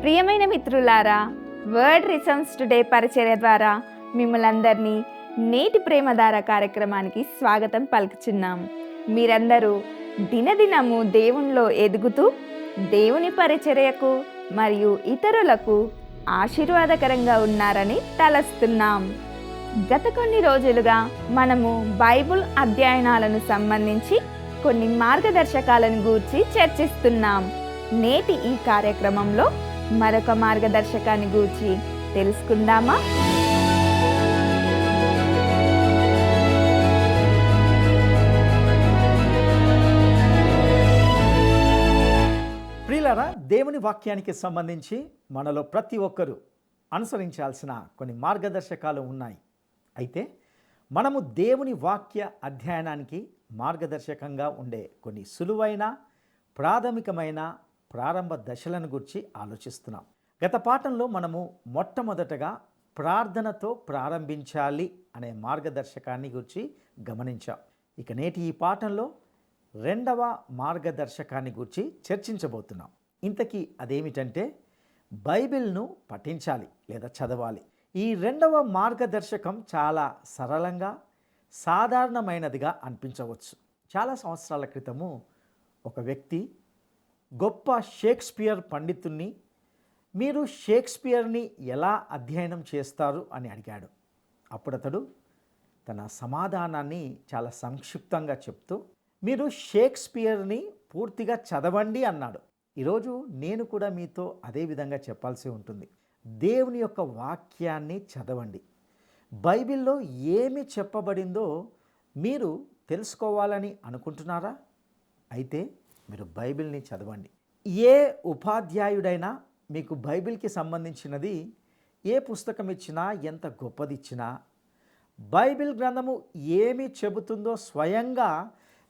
ప్రియమైన మిత్రులారా, word రిసమ్స్ today పరిచర్య ద్వారా మిమ్మల్ందరినీ నేటి ప్రేమధార కార్యక్రమానికి స్వాగతం పలుకుచున్నాం. మీరందరూ దినదినము దేవునిలో ఎదుగుతూ దేవుని పరిచర్యకు మరియు ఇతరులకు ఆశీర్వాదకరంగా ఉన్నారని తలస్తున్నాం. గత కొన్ని రోజులుగా మనము బైబుల్ అధ్యయనాలను సంబంధించి కొన్ని మార్గదర్శకాలను గూర్చి చర్చిస్తున్నాం. నేటి ఈ కార్యక్రమంలో మరొక మార్గదర్శకాన్ని గూర్చి తెలుసుకుందామా? ప్రియులారా, దేవుని వాక్యానికి సంబంధించి మనలో ప్రతి ఒక్కరూ అనుసరించాల్సిన కొన్ని మార్గదర్శకాలు ఉన్నాయి. అయితే మనము దేవుని వాక్య అధ్యయనానికి మార్గదర్శకంగా ఉండే కొన్ని సులువైన ప్రాథమికమైన ప్రారంభ దశలను గురించి ఆలోచిస్తున్నాం. గత పాఠంలో మనము మొట్టమొదటగా ప్రార్థనతో ప్రారంభించాలి అనే మార్గదర్శకాన్ని గురించి గమనించాం. ఇక నేటి ఈ పాఠంలో రెండవ మార్గదర్శకాన్ని గురించి చర్చించబోతున్నాం. ఇంతకీ అదేమిటంటే బైబిల్ను పఠించాలి లేదా చదవాలి. ఈ రెండవ మార్గదర్శకం చాలా సరళంగా సాధారణమైనదిగా అనిపించవచ్చు. చాలా సంవత్సరాల క్రితము ఒక వ్యక్తి గొప్ప షేక్స్పియర్ పండితుణ్ణి, మీరు షేక్స్పియర్ని ఎలా అధ్యయనం చేస్తారు అని అడిగాడు. అప్పుడు అతడు తన సమాధానాన్ని చాలా సంక్షిప్తంగా చెప్తూ, మీరు షేక్స్పియర్ని పూర్తిగా చదవండి అన్నాడు. ఈరోజు నేను కూడా మీతో అదే విధంగా చెప్పాల్సి ఉంటుంది. దేవుని యొక్క వాక్యాన్ని చదవండి. బైబిల్లో ఏమి చెప్పబడిందో మీరు తెలుసుకోవాలని అనుకుంటున్నారా? అయితే మీరు బైబిల్ని చదవండి. ఏ ఉపాధ్యాయుడైనా మీకు బైబిల్కి సంబంధించినది ఏ పుస్తకం ఇచ్చినా, ఎంత గొప్పది ఇచ్చినా, బైబిల్ గ్రంథము ఏమి చెబుతుందో స్వయంగా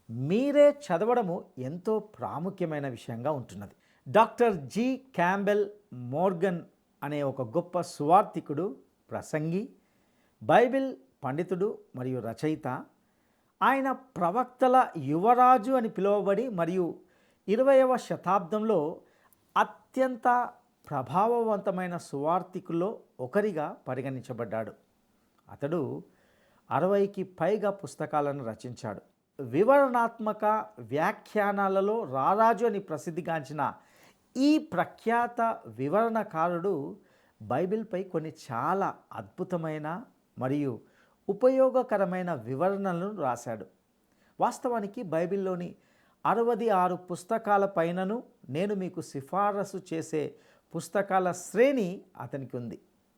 మీరే చదవడము ఎంతో ప్రాముఖ్యమైన విషయంగా ఉంటున్నది. డాక్టర్ జి క్యాంబెల్ మోర్గన్ అనే ఒక గొప్ప సువార్థికుడు, ప్రసంగి, బైబిల్ పండితుడు మరియు రచయిత. ఆయన ప్రవక్తల యువరాజు అని పిలువబడి మరియు 20వ శతాబ్దంలో అత్యంత ప్రభావవంతమైన సువార్థికుల్లో ఒకరిగా పరిగణించబడ్డాడు. అతడు 60కి పైగా పుస్తకాలను రచించాడు. వివరణాత్మక వ్యాఖ్యానాలలో రారాజు అని ప్రసిద్ధిగాంచిన ఈ ప్రఖ్యాత వివరణకారుడు బైబిల్పై కొన్ని చాలా అద్భుతమైన మరియు ఉపయోగకరమైన వివరణలను రాశాడు. వాస్తవానికి బైబిల్లోని 66 పుస్తకాల పైనను నేను మీకు సిఫారసు చేసే పుస్తకాల శ్రేణి అతనికి ఉంది.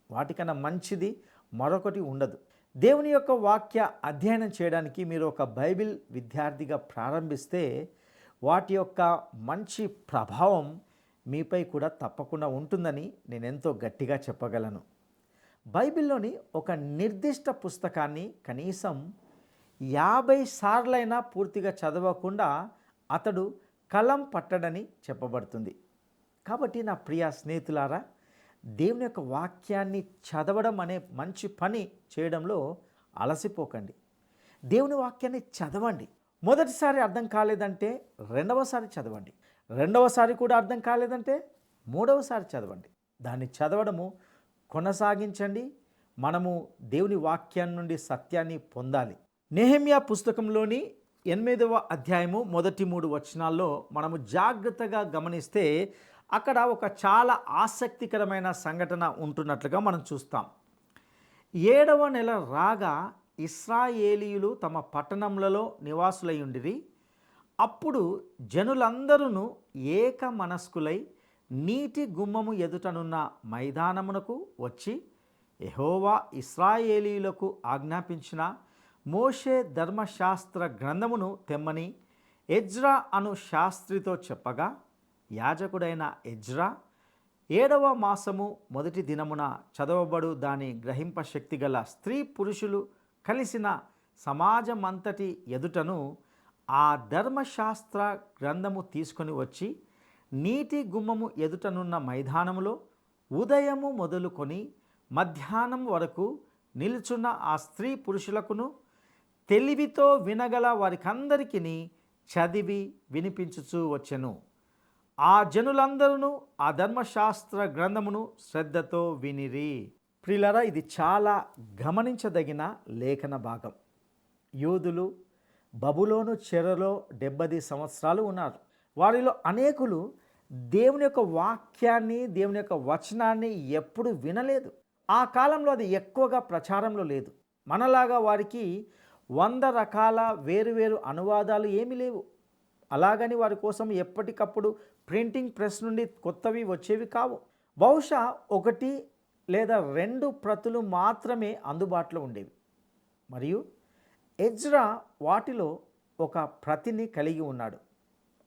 వాటికన్నా మంచిది మరొకటి ఉండదు. దేవుని యొక్క వాక్య అధ్యయనం చేయడానికి మీరు ఒక బైబిల్ విద్యార్థిగా ప్రారంభిస్తే వాటి యొక్క మంచి ప్రభావం మీపై కూడా తప్పకుండా ఉంటుందని నేను ఎంతో గట్టిగా చెప్పగలను. బైబిల్లోని ఒక నిర్దిష్ట పుస్తకాన్ని కనీసం 50 సార్లైనా పూర్తిగా చదవకుండా అతడు కలం పట్టడని చెప్పబడుతుంది. కాబట్టి నా ప్రియ స్నేహితులారా, దేవుని యొక్క వాక్యాన్ని చదవడం అనే మంచి పని చేయడంలో అలసిపోకండి. దేవుని వాక్యాన్ని చదవండి. మొదటిసారి అర్థం కాలేదంటే రెండవసారి చదవండి. రెండవసారి కూడా అర్థం కాలేదంటే మూడవసారి చదవండి. దాన్ని చదవడము కొనసాగించండి. మనము దేవుని వాక్యాన్ని నుండి సత్యాన్ని పొందాలి. నెహెమ్యా పుస్తకంలోని 8వ అధ్యాయము మొదటి 3 వచనాల్లో మనము జాగ్రత్తగా గమనిస్తే అక్కడ ఒక చాలా ఆసక్తికరమైన సంఘటన ఉంటున్నట్లుగా మనం చూస్తాం. 7వ నెల రాగా ఇశ్రాయేలీయులు తమ పట్టణములలో నివాసులయ్యుండిరి. అప్పుడు జనులందరూ ఏక మనస్కులై నీటి గుమ్మము ఎదుటనున్న మైదానమునకు వచ్చి యెహోవా ఇశ్రాయేలీయులకు ఆజ్ఞాపించిన మోషే ధర్మశాస్త్ర గ్రంథమును తెమ్మని ఎజ్రా అను శాస్త్రితో చెప్పగా, యాజకుడైన ఎజ్రా 7వ మాసము మొదటి దినమున చదవబడు దాని గ్రహింప శక్తి గల స్త్రీ పురుషులు కలిసిన సమాజమంతటి ఎదుటను ఆ ధర్మశాస్త్ర గ్రంథము తీసుకొని వచ్చి నీటి గుమ్మము ఎదుటనున్న మైదానములో ఉదయము మొదలుకొని మధ్యాహ్నం వరకు నిలుచున్న ఆ స్త్రీ పురుషులకును తెలివితో వినగల వారికందరికీ చదివి వినిపించుచూ వచ్చెను. ఆ జనులందరూ ఆ ధర్మశాస్త్ర గ్రంథమును శ్రద్ధతో వినిరి. ప్రియులారా, ఇది చాలా గమనించదగిన లేఖన భాగం. యూదులు బబులోను చెరలో 70 సంవత్సరాలు ఉన్నారు. వారిలో అనేకులు దేవుని యొక్క వాక్యాన్ని, దేవుని యొక్క వచనాన్ని ఎప్పుడు వినలేదు. ఆ కాలంలో అది ఎక్కువగా ప్రచారంలో లేదు. మనలాగా వారికి 100 రకాల వేరువేరు అనువాదాలు ఏమీ లేవు. అలాగని వారి కోసం ఎప్పటికప్పుడు ప్రింటింగ్ ప్రెస్ నుండి కొత్తవి వచ్చేవి కావు. బహుశా 1 లేదా 2 ప్రతులు మాత్రమే అందుబాటులో ఉండేవి. మరియు ఎజ్రా వాటిలో ఒక ప్రతిని కలిగి ఉన్నాడు.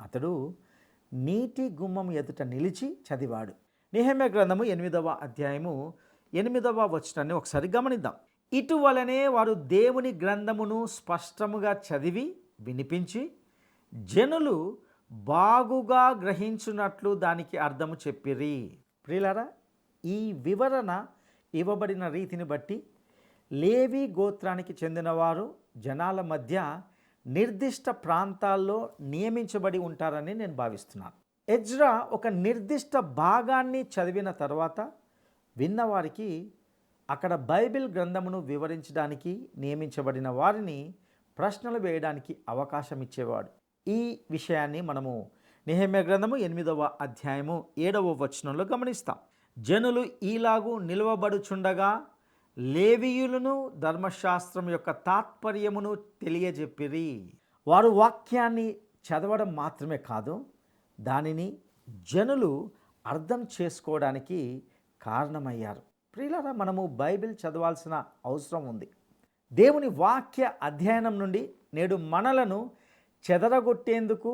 అతడు నీటి గుమ్మం ఎదుట నిలిచి చదివాడు. నెహెమ్యా గ్రంథము 8వ అధ్యాయము 8వ వచనాన్ని ఒకసారి గమనిద్దాం. ఇటువలనే వారు దేవుని గ్రంథమును స్పష్టముగా చదివి వినిపించి జనులు బాగుగా గ్రహించున్నట్లు దానికి అర్థము చెప్పిరి. ప్రియులారా, ఈ వివరణ ఇవ్వబడిన రీతిని బట్టి లేవి గోత్రానికి చెందినవారు జనాల మధ్య నిర్దిష్ట ప్రాంతాల్లో నియమించబడి ఉంటారని నేను భావిస్తున్నాను. ఎజ్రా ఒక నిర్దిష్ట భాగాన్ని చదివిన తర్వాత విన్నవారికి అక్కడ బైబిల్ గ్రంథమును వివరించడానికి నియమించబడిన వారిని ప్రశ్నలు వేయడానికి అవకాశం ఇచ్చేవాడు. ఈ విషయాన్ని మనము నెహెమ్యా గ్రంథము 8వ అధ్యాయము 7వ వచనంలో గమనిస్తాం. జనులు ఈలాగు నిలువబడుచుండగా లేవీయులను ధర్మశాస్త్రం యొక్క తాత్పర్యమును తెలియజెప్పిరి. వారు వాక్యాన్ని చదవడం మాత్రమే కాదు, దానిని జనులు అర్థం చేసుకోవడానికి కారణమయ్యారు. ప్రియులారా, మనము బైబిల్ చదవాల్సిన అవసరం ఉంది. దేవుని వాక్య అధ్యయనం నుండి నేడు మనలను చెదరగొట్టేందుకు,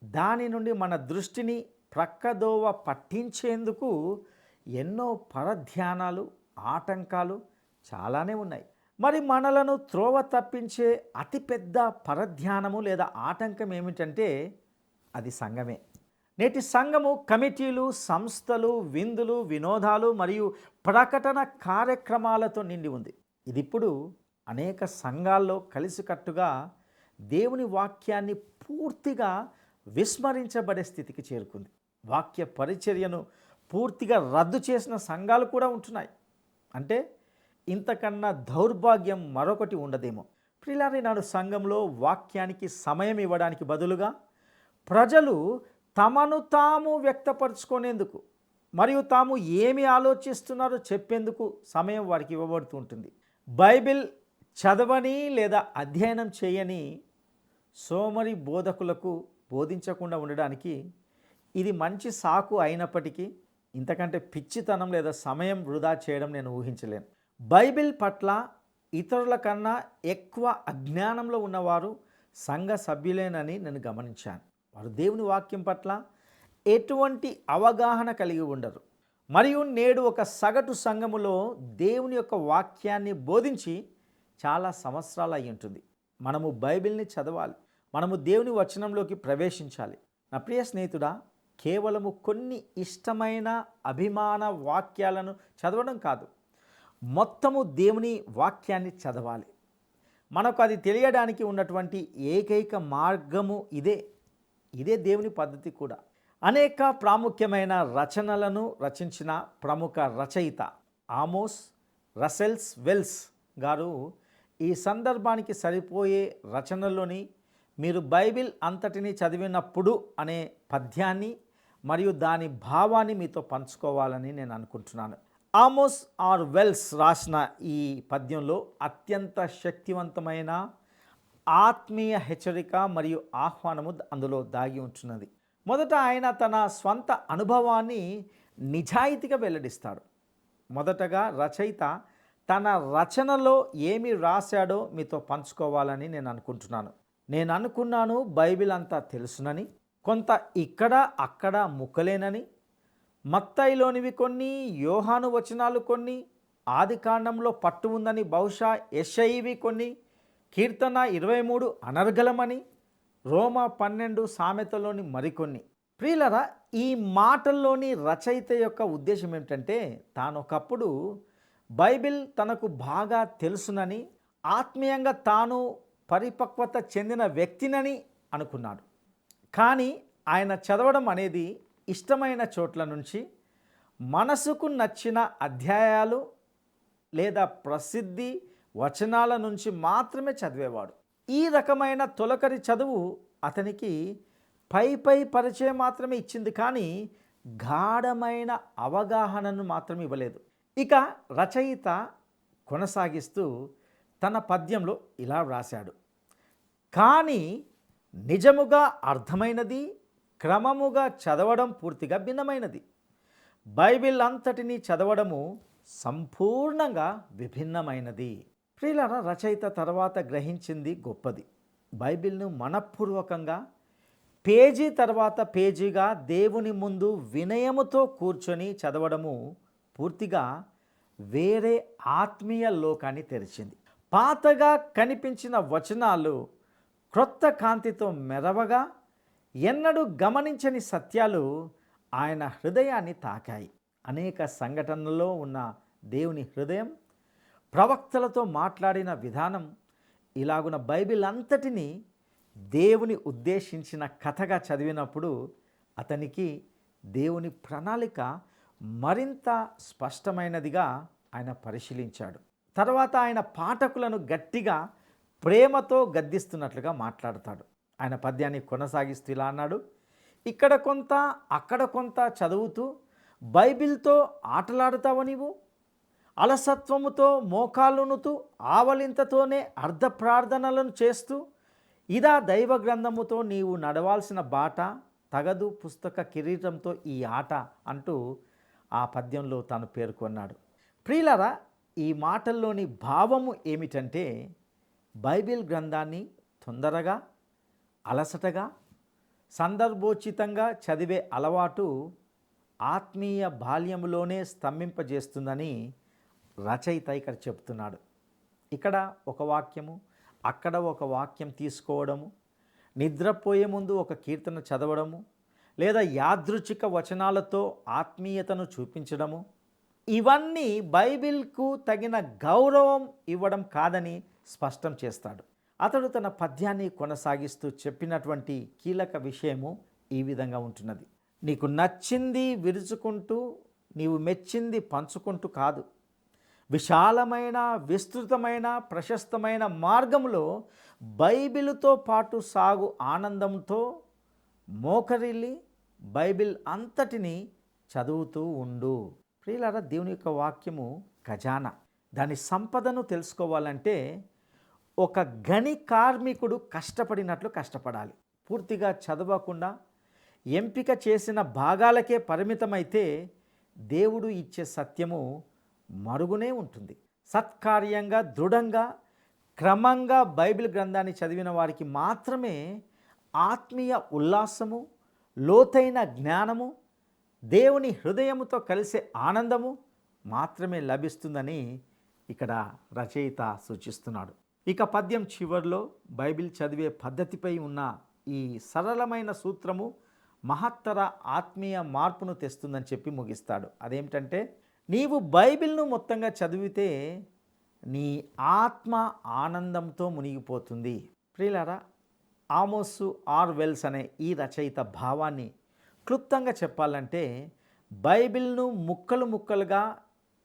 దాని నుండి మన దృష్టిని ప్రక్కదోవ పట్టించేందుకు ఎన్నో పరధ్యానాలు, ఆటంకాలు చాలానే ఉన్నాయి. మరి మనలను త్రోవ తప్పించే అతిపెద్ద పరధ్యానము లేదా ఆటంకం ఏమిటంటే అది సంఘమే. నేటి సంఘము కమిటీలు, సంస్థలు, విందులు, వినోదాలు మరియు ప్రకటన కార్యక్రమాలతో నిండి ఉంది. ఇది ఇప్పుడు అనేక సంఘాల్లో కలిసికట్టుగా దేవుని వాక్యాన్ని పూర్తిగా విస్మరించబడే స్థితికి చేరుకుంది. వాక్య పరిచర్యను పూర్తిగా రద్దు చేసిన సంఘాలు కూడా ఉంటున్నాయి. అంటే ఇంతకన్నా దౌర్భాగ్యం మరొకటి ఉండదేమో. ప్రియులారా, నాడు సంఘంలో వాక్యానికి సమయం ఇవ్వడానికి బదులుగా ప్రజలు తమను తాము వ్యక్తపరచుకునేందుకు మరియు తాము ఏమి ఆలోచిస్తున్నారో చెప్పేందుకు సమయం వారికి ఇవ్వబడుతూ ఉంటుంది. బైబిల్ చదవని లేదా అధ్యయనం చేయని సోమరి బోధకులకు బోధించకుండా ఉండడానికి ఇది మంచి సాకు అయినప్పటికీ ఇంతకంటే పిచ్చితనం లేదా సమయం వృధా చేయడం నేను ఊహించలేను. బైబిల్ పట్ల ఇతరుల కన్నా ఎక్కువ అజ్ఞానంలో ఉన్నవారు సంఘ సభ్యులేనని నేను గమనించాను. వారు దేవుని వాక్యం పట్ల ఎటువంటి అవగాహన కలిగి ఉండరు. మరియు నేడు ఒక సగటు సంఘములో దేవుని యొక్క వాక్యాన్ని బోధించి చాలా సంవత్సరాలు అయి ఉంటుంది. మనము బైబిల్ని చదవాలి, మనము దేవుని వచనంలోకి ప్రవేశించాలి. నా ప్రియ స్నేహితుడా, కేవలము కొన్ని ఇష్టమైన అభిమాన వాక్యాలను చదవడం కాదు, మొత్తము దేవుని వాక్యాన్ని చదవాలి. మనకు అది తెలియడానికి ఉన్నటువంటి ఏకైక మార్గము ఇదే దేవుని పద్ధతి కూడా. అనేక ప్రాముఖ్యమైన రచనలను రచించిన ప్రముఖ రచయిత ఆమోస్ రసెల్స్ వెల్స్ గారు ఈ సందర్భానికి సరిపోయే రచనలోని మీరు బైబిల్ అంతటిని చదివినప్పుడు అనే పద్యాన్ని మరియు దాని భావాన్ని మీతో పంచుకోవాలని నేను అనుకుంటున్నాను. ఆమోస్ ఆర్ వెల్స్ రాసిన ఈ పద్యంలో అత్యంత శక్తివంతమైన ఆత్మీయ హెచ్చరిక మరియు ఆహ్వానము అందులో దాగి ఉంటున్నది. మొదట ఆయన తన స్వంత అనుభవాన్ని నిజాయితీగా వెల్లడిస్తాడు. మొదటగా రచయిత తన రచనలో ఏమి రాశాడో మీతో పంచుకోవాలని నేను అనుకుంటున్నాను. నేను అనుకున్నాను బైబిల్ అంతా తెలుసునని, కొంత ఇక్కడ అక్కడ ముక్కలేనని, మత్తయిలోనివి కొన్ని, యోహాను వచనాలు కొన్ని, ఆదికాండంలో పట్టు ఉందని, బహుశా యెషయివి కొన్ని, కీర్తన 23 అనర్గళమని, రోమా 12 సామెతలోని మరికొన్ని. ప్రియులరా, ఈ మాటల్లోని రచయిత యొక్క ఉద్దేశం ఏమిటంటే తానొకప్పుడు బైబిల్ తనకు బాగా తెలుసునని, ఆత్మీయంగా తాను పరిపక్వత చెందిన వ్యక్తినని అనుకున్నాడు. కానీ ఆయన చదవడం అనేది ఇష్టమైన చోట్ల నుంచి మనసుకు నచ్చిన అధ్యాయాలు లేదా ప్రసిద్ధి వచనాల నుంచి మాత్రమే చదివేవాడు. ఈ రకమైన తొలకరి చదువు అతనికి పై పరిచయం మాత్రమే ఇచ్చింది, కానీ గాఢమైన అవగాహనను మాత్రం ఇవ్వలేదు. ఇక రచయిత కొనసాగిస్తూ తన పద్యంలో ఇలా వ్రాశాడు: కానీ నిజముగా అర్థమైనది, క్రమముగా చదవడం పూర్తిగా భిన్నమైనది. బైబిల్ అంతటినీ చదవడము సంపూర్ణంగా విభిన్నమైనది. ప్రియులారా, రచయిత తర్వాత గ్రహించింది గొప్పది. బైబిల్ను మనఃపూర్వకంగా పేజీ తర్వాత పేజీగా దేవుని ముందు వినయముతో కూర్చొని చదవడము పూర్తిగా వేరే ఆత్మీయ లోకాన్ని తెరిచింది. పాతగా కనిపించిన వచనాలు క్రొత్త కాంతితో మెరవగా ఎన్నడూ గమనించని సత్యాలు ఆయన హృదయాన్ని తాకాయి. అనేక సంఘటనల్లో ఉన్న దేవుని హృదయం, ప్రవక్తలతో మాట్లాడిన విధానం, ఇలాగున బైబిల్ అంతటినీ దేవుని ఉద్దేశించిన కథగా చదివినప్పుడు అతనికి దేవుని ప్రణాళిక మరింత స్పష్టమైనదిగా ఆయన పరిశీలించాడు. తర్వాత ఆయన పాఠకులను గట్టిగా ప్రేమతో గద్దిస్తున్నట్లుగా మాట్లాడతాడు. ఆయన పద్యాన్ని కొనసాగిస్తూ ఇలా అన్నాడు: ఇక్కడ కొంత అక్కడ కొంత చదువుతూ బైబిల్తో ఆటలాడుతావు నీవు, అలసత్వముతో మోకాళ్ళునుతూ ఆవలింతతోనే అర్ధ ప్రార్థనలను చేస్తూ ఇదా దైవ గ్రంథముతో నీవు నడవాల్సిన బాట, తగదు పుస్తక కిరీటంతో ఈ ఆట అంటూ ఆ పద్యంలో తాను పేర్కొన్నాడు. ప్రియులారా, ఈ మాటల్లోని భావము ఏమిటంటే, బైబిల్ గ్రంథాన్ని తొందరగా, అలసటగా, సందర్భోచితంగా చదివే అలవాటు ఆత్మీయ బాల్యములోనే స్తంభింపజేస్తుందని రచయిత ఇక్కడ చెప్తున్నాడు. ఇక్కడ ఒక వాక్యము, అక్కడ ఒక వాక్యం తీసుకోవడము, నిద్రపోయే ముందు ఒక కీర్తన చదవడము, లేదా యాదృచ్ఛిక వచనాలతో ఆత్మీయతను చూపించడము, ఇవన్నీ బైబిల్కు తగిన గౌరవం ఇవ్వడం కాదని స్పష్టం చేస్తాడు. అతడు తన పద్యాన్ని కొనసాగిస్తూ చెప్పినటువంటి కీలక విషయము ఈ విధంగా ఉంటున్నది: నీకు నచ్చింది విరుచుకుంటూ, నీవు మెచ్చింది పంచుకుంటూ కాదు, విశాలమైన, విస్తృతమైన, ప్రశస్తమైన మార్గంలో బైబిలుతో పాటు సాగు ఆనందంతో మోకరిల్లి బైబిల్ అంతటిని చదువుతూ ఉండు. ప్రియులారా, దేవుని యొక్క వాక్యము ఖజానా. దాని సంపదను తెలుసుకోవాలంటే ఒక గని కార్మికుడు కష్టపడినట్లు కష్టపడాలి. పూర్తిగా చదవకుండా ఎంపిక చేసిన భాగాలకే పరిమితమైతే దేవుడు ఇచ్చే సత్యము మరుగునే ఉంటుంది. సత్కార్యంగా, దృఢంగా, క్రమంగా బైబిల్ గ్రంథాన్ని చదివిన వారికి మాత్రమే ఆత్మీయ ఉల్లాసము, లోతైన జ్ఞానము, దేవుని హృదయముతో కలిసే ఆనందము మాత్రమే లభిస్తుందని ఇక్కడ రచయిత సూచిస్తున్నాడు. ఇక పద్యం చివరిలో బైబిల్ చదివే పద్ధతిపై ఉన్న ఈ సరళమైన సూత్రము మహత్తర ఆత్మీయ మార్పును తెస్తుందని చెప్పి ముగిస్తాడు. అదేమిటంటే, నీవు బైబిల్ను మొత్తంగా చదివితే నీ ఆత్మ ఆనందంతో మునిగిపోతుంది. ప్రియులారా, ఆమోసు ఆర్ వెల్స్ అనే ఈ రచయిత భావాన్ని క్లుప్తంగా చెప్పాలంటే, బైబిల్ను ముక్కలు ముక్కలుగా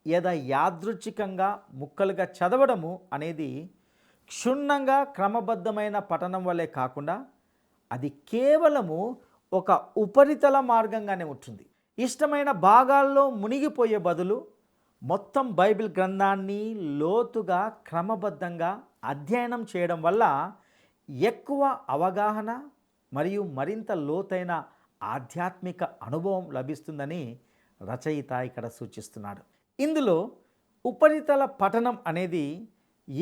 లేదా యాదృచ్ఛికంగా ముక్కలుగా చదవడము అనేది క్షుణ్ణంగా క్రమబద్ధమైన పఠనం వల్లే కాకుండా అది కేవలము ఒక ఉపరితల మార్గంగానే ఉంటుంది. ఇష్టమైన భాగాల్లో మునిగిపోయే బదులు మొత్తం బైబిల్ గ్రంథాన్ని లోతుగా క్రమబద్ధంగా అధ్యయనం చేయడం వల్ల ఎక్కువ అవగాహన మరియు మరింత లోతైన ఆధ్యాత్మిక అనుభవం లభిస్తుందని రచయిత ఇక్కడ సూచిస్తున్నాడు. ఇందులో ఉపరితల పఠనం అనేది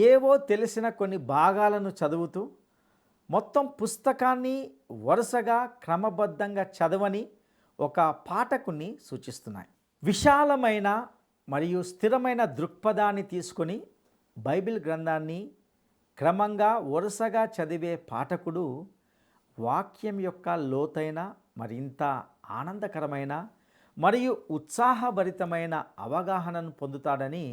ఏవో తెలిసిన కొన్ని భాగాలను చదువుతూ మొత్తం పుస్తకాన్ని వరుసగా క్రమబద్ధంగా చదవని ఒక పాఠకుని సూచిస్తున్నాయి. విశాలమైన మరియు స్థిరమైన దృక్పథాన్ని తీసుకొని బైబిల్ గ్రంథాన్ని క్రమంగా వరుసగా చదివే పాఠకుడు వాక్యం యొక్క లోతైన, మరింత ఆనందకరమైన మరియు ఉత్సాహభరితమైన అవగాహనను పొందుతాడని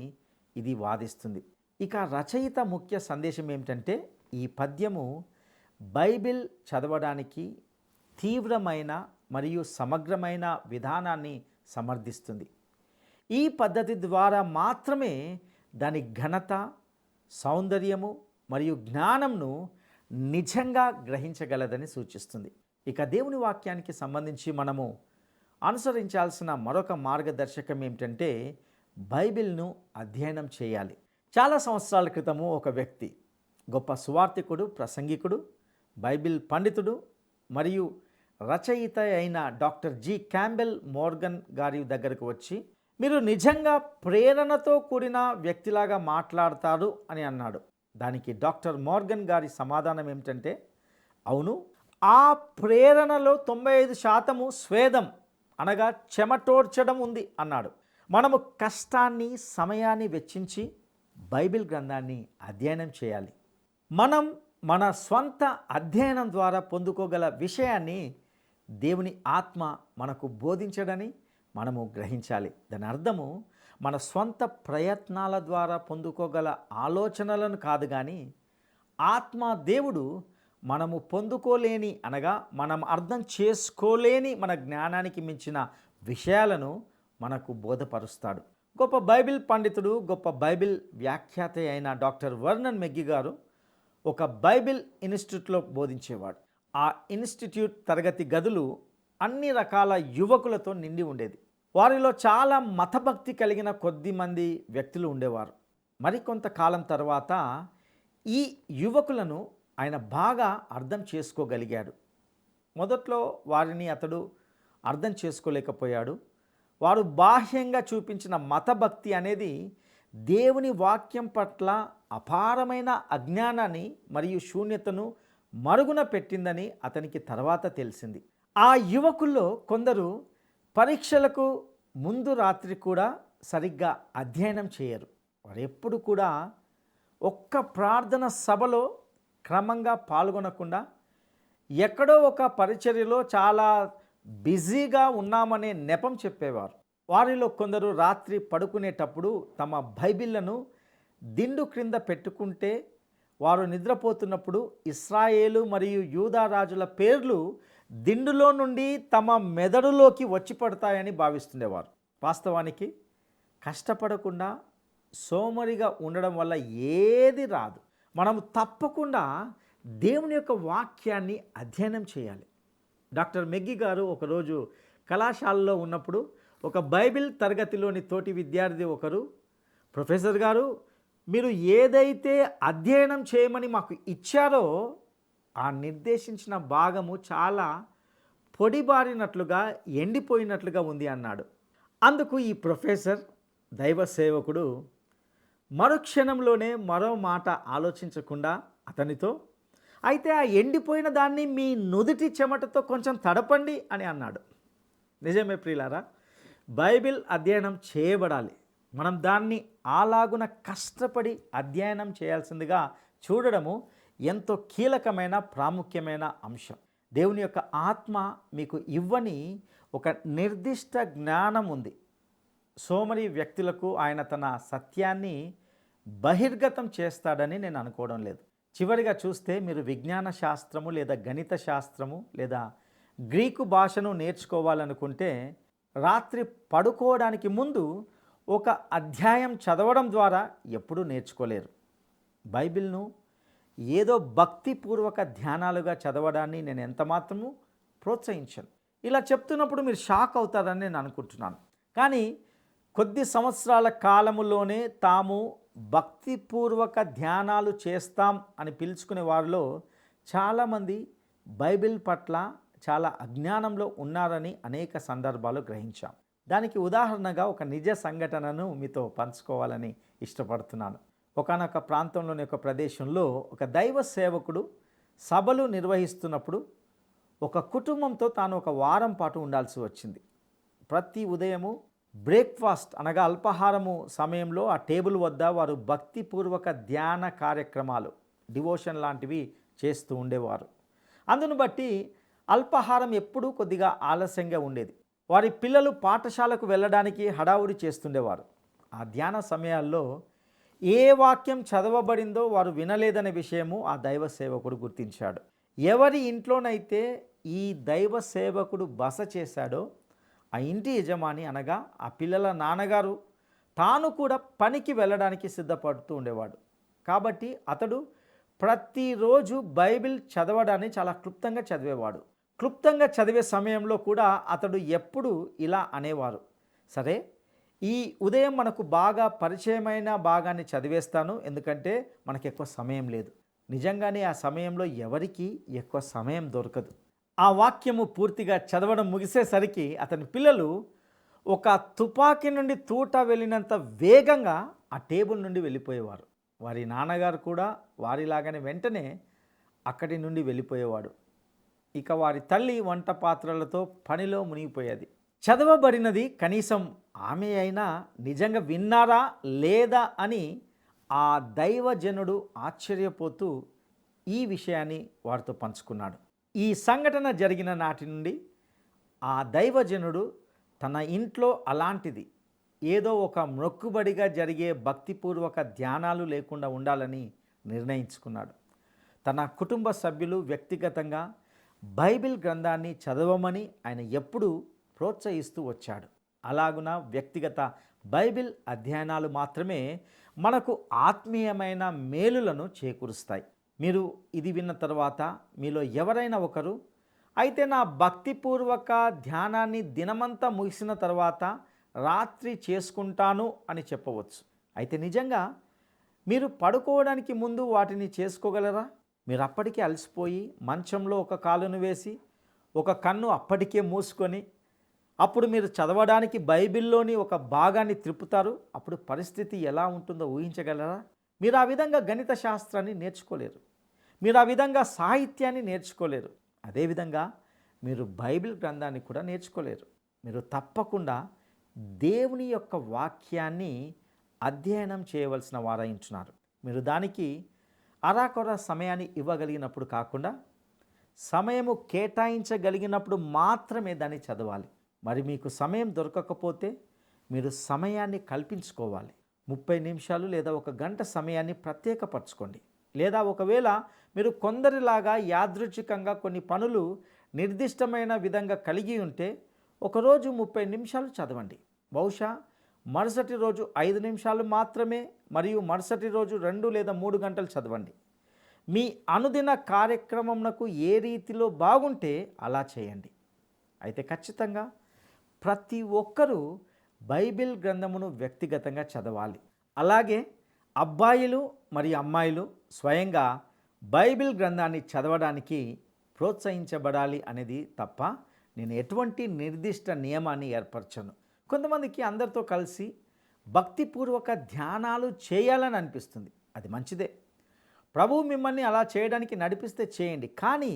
ఇది వాదిస్తుంది. ఇక రచయిత ముఖ్య సందేశం ఏమిటంటే, ఈ పద్యము బైబిల్ చదవడానికి తీవ్రమైన మరియు సమగ్రమైన విధానాన్ని సమర్థిస్తుంది. ఈ పద్ధతి ద్వారా మాత్రమే దాని ఘనత, సౌందర్యము మరియు జ్ఞానంను నిజంగా గ్రహించగలదని సూచిస్తుంది. ఇక దేవుని వాక్యానికి సంబంధించి మనము అనుసరించాల్సిన మరొక మార్గదర్శకం ఏమిటంటే బైబిల్ను అధ్యయనం చేయాలి. చాలా సంవత్సరాల క్రితము ఒక వ్యక్తి, గొప్ప సువార్థికుడు, ప్రసంగికుడు, బైబిల్ పండితుడు మరియు రచయిత అయిన డాక్టర్ జి క్యాంబెల్ మోర్గన్ గారి దగ్గరకు వచ్చి, మీరు నిజంగా ప్రేరణతో కూడిన వ్యక్తిలాగా మాట్లాడతారు అని అన్నాడు. దానికి డాక్టర్ మోర్గన్ గారి సమాధానం ఏమిటంటే, అవును, ఆ ప్రేరణలో 95% స్వేదం అనగా చెమటోడ్చడం ఉంది అన్నాడు. మనము కష్టాన్ని, సమయాన్ని వెచ్చించి బైబిల్ గ్రంథాన్ని అధ్యయనం చేయాలి. మనం మన స్వంత అధ్యయనం ద్వారా పొందుకోగల విషయాన్ని దేవుని ఆత్మ మనకు బోధించడని మనము గ్రహించాలి. దాని అర్థము మన స్వంత ప్రయత్నాల ద్వారా పొందుకోగల ఆలోచనలను కాదు, కానీ ఆత్మ దేవుడు మనము పొందుకోలేని అనగా మనం అర్థం చేసుకోలేని మన జ్ఞానానికి మించిన విషయాలను మనకు బోధపరుస్తాడు. గొప్ప బైబిల్ పండితుడు, గొప్ప బైబిల్ వ్యాఖ్యాత అయిన డాక్టర్ వర్నన్ మెగ్గి గారు ఒక బైబిల్ ఇన్స్టిట్యూట్లో బోధించేవాడు. ఆ ఇన్స్టిట్యూట్ తరగతి గదులు అన్ని రకాల యువకులతో నిండి ఉండేది. వారిలో చాలా మతభక్తి కలిగిన కొద్ది మంది వ్యక్తులు ఉండేవారు. మరికొంతకాలం తర్వాత ఈ యువకులను ఆయన బాగా అర్థం చేసుకోగలిగాడు. మొదట్లో వారిని అతడు అర్థం చేసుకోలేకపోయాడు. వారు బాహ్యంగా చూపించిన మతభక్తి అనేది దేవుని వాక్యం పట్ల అపారమైన అజ్ఞానాన్ని మరియు శూన్యతను మరుగున పెట్టిందని అతనికి తర్వాత తెలిసింది. ఆ యువకుల్లో కొందరు పరీక్షలకు ముందు రాత్రి కూడా సరిగ్గా అధ్యయనం చేయరు. వారు ఎప్పుడు కూడా ఒక్క ప్రార్థన సభలో క్రమంగా పాల్గొనకుండా ఎక్కడో ఒక పరిచర్యలో చాలా బిజీగా ఉన్నామనే నెపం చెప్పేవారు. వారిలో కొందరు రాత్రి పడుకునేటప్పుడు తమ బైబిళ్లను దిండు క్రింద పెట్టుకుంటే వారు నిద్రపోతున్నప్పుడు ఇశ్రాయేలు మరియు యూదా రాజుల పేర్లు దిండులో నుండి తమ మెదడులోకి వచ్చి పడతాయని భావిస్తుండేవారు. వాస్తవానికి కష్టపడకుండా సోమరిగా ఉండడం వల్ల ఏది రాదు. మనము తప్పకుండా దేవుని యొక్క వాక్యాన్ని అధ్యయనం చేయాలి. డాక్టర్ మెగ్గి గారు ఒకరోజు కళాశాలలో ఉన్నప్పుడు ఒక బైబిల్ తరగతిలోని తోటి విద్యార్థి ఒకరు, ప్రొఫెసర్ గారు, మీరు ఏదైతే అధ్యయనం చేయమని మాకు ఇచ్చారో ఆ నిర్దేశించిన భాగము చాలా పొడిబారినట్లుగా, ఎండిపోయినట్లుగా ఉంది అన్నాడు. అందుకు ఈ ప్రొఫెసర్, దైవ సేవకుడు మరుక్షణంలోనే మరో మాట ఆలోచించకుండా అతనితో, అయితే ఆ ఎండిపోయిన దాన్ని మీ నుదుటి చెమటతో కొంచెం తడపండి అని అన్నాడు. నిజమే ప్రియులారా, బైబిల్ అధ్యయనం చేయబడాలి. మనం దాన్ని అలాగున కష్టపడి అధ్యయనం చేయాల్సిందిగా చూడడము ఎంతో కీలకమైన, ప్రాముఖ్యమైన అంశం. దేవుని యొక్క ఆత్మ మీకు ఇవ్వని ఒక నిర్దిష్ట జ్ఞానం ఉంది. సోమరి వ్యక్తులకు ఆయన తన సత్యాన్ని బహిర్గతం చేస్తాడని నేను అనుకోవడం లేదు. చివరిగా చూస్తే మీరు విజ్ఞాన శాస్త్రము లేదా గణిత శాస్త్రము లేదా గ్రీకు భాషను నేర్చుకోవాలనుకుంటే రాత్రి పడుకోవడానికి ముందు ఒక అధ్యాయం చదవడం ద్వారా ఎప్పుడూ నేర్చుకోలేరు. బైబిల్ను ఏదో భక్తిపూర్వక ధ్యానాలుగా చదవడాన్ని నేను ఎంతమాత్రము ప్రోత్సహించను. ఇలా చెప్తున్నప్పుడు మీరు షాక్ అవుతారని నేను అనుకుంటున్నాను. కానీ కొద్ది సంవత్సరాల కాలములోనే తాము భక్తిపూర్వక ధ్యానాలు చేస్తాం అని పిలుచుకునే వారిలో చాలామంది బైబిల్ పట్ల చాలా అజ్ఞానంలో ఉన్నారని అనేక సందర్భాలు గ్రహించాం. దానికి ఉదాహరణగా ఒక నిజ సంఘటనను మీతో పంచుకోవాలని ఇష్టపడుతున్నాను. ఒకానొక ప్రాంతంలోని ఒక ప్రదేశంలో ఒక దైవ సేవకుడు సభలు నిర్వహిస్తున్నప్పుడు ఒక కుటుంబంతో తాను ఒక వారం పాటు ఉండాల్సి వచ్చింది. ప్రతి ఉదయము బ్రేక్ఫాస్ట్ అనగా అల్పాహారము సమయంలో ఆ టేబుల్ వద్ద వారు భక్తిపూర్వక ధ్యాన కార్యక్రమాలు, డివోషన్ లాంటివి చేస్తూ ఉండేవారు. అందును బట్టి అల్పాహారం ఎప్పుడూ కొద్దిగా ఆలస్యంగా ఉండేది. వారి పిల్లలు పాఠశాలకు వెళ్ళడానికి హడావుడి చేస్తుండేవారు. ఆ ధ్యాన సమయాల్లో ఏ వాక్యం చదవబడిందో వారు వినలేదనే విషయము ఆ దైవ సేవకుడు గుర్తించాడు. ఎవరి ఇంట్లోనైతే ఈ దైవ సేవకుడు బస చేశాడో ఆ ఇంటి యజమాని అనగా ఆ పిల్లల నాన్నగారు తాను కూడా పనికి వెళ్ళడానికి సిద్ధపడుతూ ఉండేవాడు. కాబట్టి అతడు ప్రతిరోజు బైబిల్ చదవడాన్ని చాలా క్లుప్తంగా చదివేవాడు. క్లుప్తంగా చదివే సమయంలో కూడా అతడు ఎప్పుడు ఇలా అనేవారు, సరే ఈ ఉదయం మనకు బాగా పరిచయమైన భాగాన్ని చదివేస్తాను, ఎందుకంటే మనకు ఎక్కువ సమయం లేదు. నిజంగానే ఆ సమయంలో ఎవరికి ఎక్కువ సమయం దొరకదు. ఆ వాక్యము పూర్తిగా చదవడం ముగిసేసరికి అతని పిల్లలు ఒక తుపాకీ నుండి తూట వెళ్ళినంత వేగంగా ఆ టేబుల్ నుండి వెళ్ళిపోయేవారు. వారి నాన్నగారు కూడా వారిలాగానే వెంటనే అక్కడి నుండి వెళ్ళిపోయేవాడు. ఇక వారి తల్లి వంట పాత్రలతో పనిలో మునిగిపోయేది. చదవబడినది కనీసం ఆమె అయినా నిజంగా విన్నారా లేదా అని ఆ దైవజనుడు ఆశ్చర్యపోతూ ఈ విషయాన్ని వారితో పంచుకున్నాడు. ఈ సంఘటన జరిగిన నాటి నుండి ఆ దైవజనుడు తన ఇంట్లో అలాంటిది ఏదో ఒక మొక్కుబడిగా జరిగే భక్తిపూర్వక ధ్యానాలు లేకుండా ఉండాలని నిర్ణయించుకున్నాడు. తన కుటుంబ సభ్యులు వ్యక్తిగతంగా బైబిల్ గ్రంథాన్ని చదవమని ఆయన ఎప్పుడూ ప్రోత్సహిస్తూ వచ్చాడు. అలాగున వ్యక్తిగత బైబిల్ అధ్యయనాలు మాత్రమే మనకు ఆత్మీయమైన మేలులను చేకూరుస్తాయి. మీరు ఇది విన్న తర్వాత మీలో ఎవరైనా ఒకరు అయితే నా భక్తిపూర్వక ధ్యానాన్ని దినమంతా ముగిసిన తర్వాత రాత్రి చేసుకుంటాను అని చెప్పవచ్చు. అయితే నిజంగా మీరు పడుకోవడానికి ముందు వాటిని చేసుకోగలరా? మీరు అప్పటికే అలసిపోయి మంచంలో ఒక కాలును వేసి ఒక కన్ను అప్పటికే మూసుకొని అప్పుడు మీరు చదవడానికి బైబిల్లోని ఒక భాగాన్ని త్రిప్పుతారు. అప్పుడు పరిస్థితి ఎలా ఉంటుందో ఊహించగలరా? మీరు ఆ విధంగా గణిత శాస్త్రాన్ని నేర్చుకోలేరు. మీరు ఆ విధంగా సాహిత్యాన్ని నేర్చుకోలేరు. అదేవిధంగా మీరు బైబిల్ గ్రంథాన్ని కూడా నేర్చుకోలేరు. మీరు తప్పకుండా దేవుని యొక్క వాక్యాన్ని అధ్యయనం చేయవలసిన వారైంటున్నారు. మీరు దానికి అరాకొర సమయాన్ని ఇవ్వగలిగినప్పుడు కాకుండా సమయము కేటాయించగలిగినప్పుడు మాత్రమే దాన్ని చదవాలి. మరి మీకు సమయం దొరకకపోతే మీరు సమయాన్ని కల్పించుకోవాలి. 30 నిమిషాలు లేదా 1 గంట సమయాన్ని ప్రత్యేకపరచుకోండి. లేదా ఒకవేళ మీరు కొందరిలాగా యాదృచ్ఛికంగా కొన్ని పనులు నిర్దిష్టమైన విధంగా కలిగి ఉంటే ఒకరోజు 30 నిమిషాలు చదవండి. బహుశా మరుసటి రోజు 5 నిమిషాలు మాత్రమే మరియు మరుసటి రోజు 2 లేదా 3 గంటలు చదవండి. మీ అనుదిన కార్యక్రమంకు ఏ రీతిలో బాగుంటే అలా చేయండి. అయితే ఖచ్చితంగా ప్రతి ఒక్కరూ బైబిల్ గ్రంథమును వ్యక్తిగతంగా చదవాలి. అలాగే అబ్బాయిలు మరియు అమ్మాయిలు స్వయంగా బైబిల్ గ్రంథాన్ని చదవడానికి ప్రోత్సహించబడాలి అనేది తప్ప నేను ఎటువంటి నిర్దిష్ట నియమాన్ని ఏర్పరచను. కొంతమందికి అందరితో కలిసి భక్తిపూర్వక ధ్యానాలు చేయాలని అనిపిస్తుంది. అది మంచిదే. ప్రభువు మిమ్మల్ని అలా చేయడానికి నడిపిస్తే చేయండి. కానీ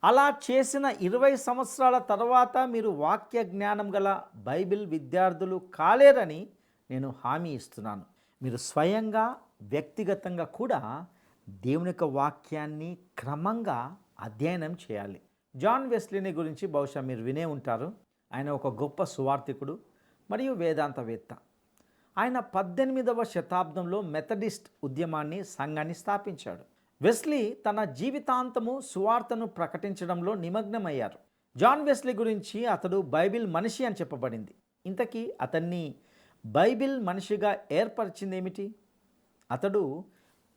అలా చేసిన 20 సంవత్సరాల తర్వాత మీరు వాక్య జ్ఞానం గల బైబిల్ విద్యార్థులు కాలేరని నేను హామీ ఇస్తున్నాను. మీరు స్వయంగా వ్యక్తిగతంగా కూడా దేవుని యొక్క వాక్యాన్ని క్రమంగా అధ్యయనం చేయాలి. జాన్ వెస్లీని గురించి బహుశా మీరు వినే ఉంటారు. ఆయన ఒక గొప్ప సువార్థికుడు మరియు వేదాంతవేత్త. ఆయన 18వ శతాబ్దంలో మెథడిస్ట్ ఉద్యమాన్ని సంఘాన్ని స్థాపించాడు. వెస్లీ తన జీవితాంతము సువార్తను ప్రకటించడంలో నిమగ్నమయ్యారు. జాన్ వెస్లీ గురించి అతడు బైబిల్ మనిషి అని చెప్పబడింది. ఇంతకీ అతన్ని బైబిల్ మనిషిగా ఏర్పరిచింది ఏమిటి? అతడు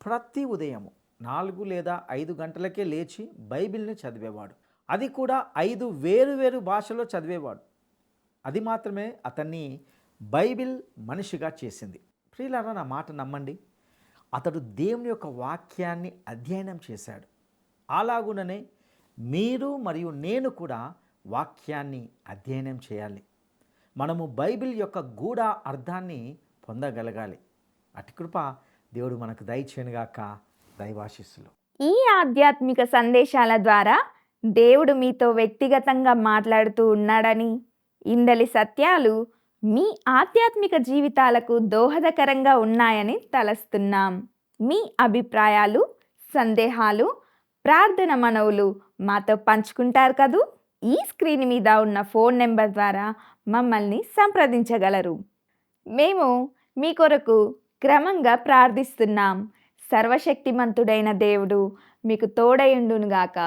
ప్రతి ఉదయము 4 లేదా 5 గంటలకే లేచి బైబిల్ని చదివేవాడు. అది కూడా 5 వేరు భాషలో చదివేవాడు. అది మాత్రమే అతన్ని బైబిల్ మనిషిగా చేసింది. ప్రియులారా, నా మాట నమ్మండి, అతడు దేవుని యొక్క వాక్యాన్ని అధ్యయనం చేశాడు. అలాగుననే మీరు మరియు నేను కూడా వాక్యాన్ని అధ్యయనం చేయాలి. మనము బైబిల్ యొక్క గూఢ అర్థాన్ని పొందగలగాలి. అటు కృప దేవుడు మనకు దయచేయనుగాక. దైవాశీస్సులు. ఈ ఆధ్యాత్మిక సందేశాల ద్వారా దేవుడు మీతో వ్యక్తిగతంగా మాట్లాడుతూ ఉన్నాడని, ఇందలి సత్యాలు మీ ఆధ్యాత్మిక జీవితాలకు దోహదకరంగా ఉన్నాయని తలస్తున్నాం. మీ అభిప్రాయాలు, సందేహాలు, ప్రార్థన మనవులు మాతో పంచుకుంటారు కదూ. ఈ స్క్రీన్ మీద ఉన్న ఫోన్ నెంబర్ ద్వారా మమ్మల్ని సంప్రదించగలరు. మేము మీ కొరకు క్రమంగా ప్రార్థిస్తున్నాం. సర్వశక్తిమంతుడైన దేవుడు మీకు తోడయుండునుగాక.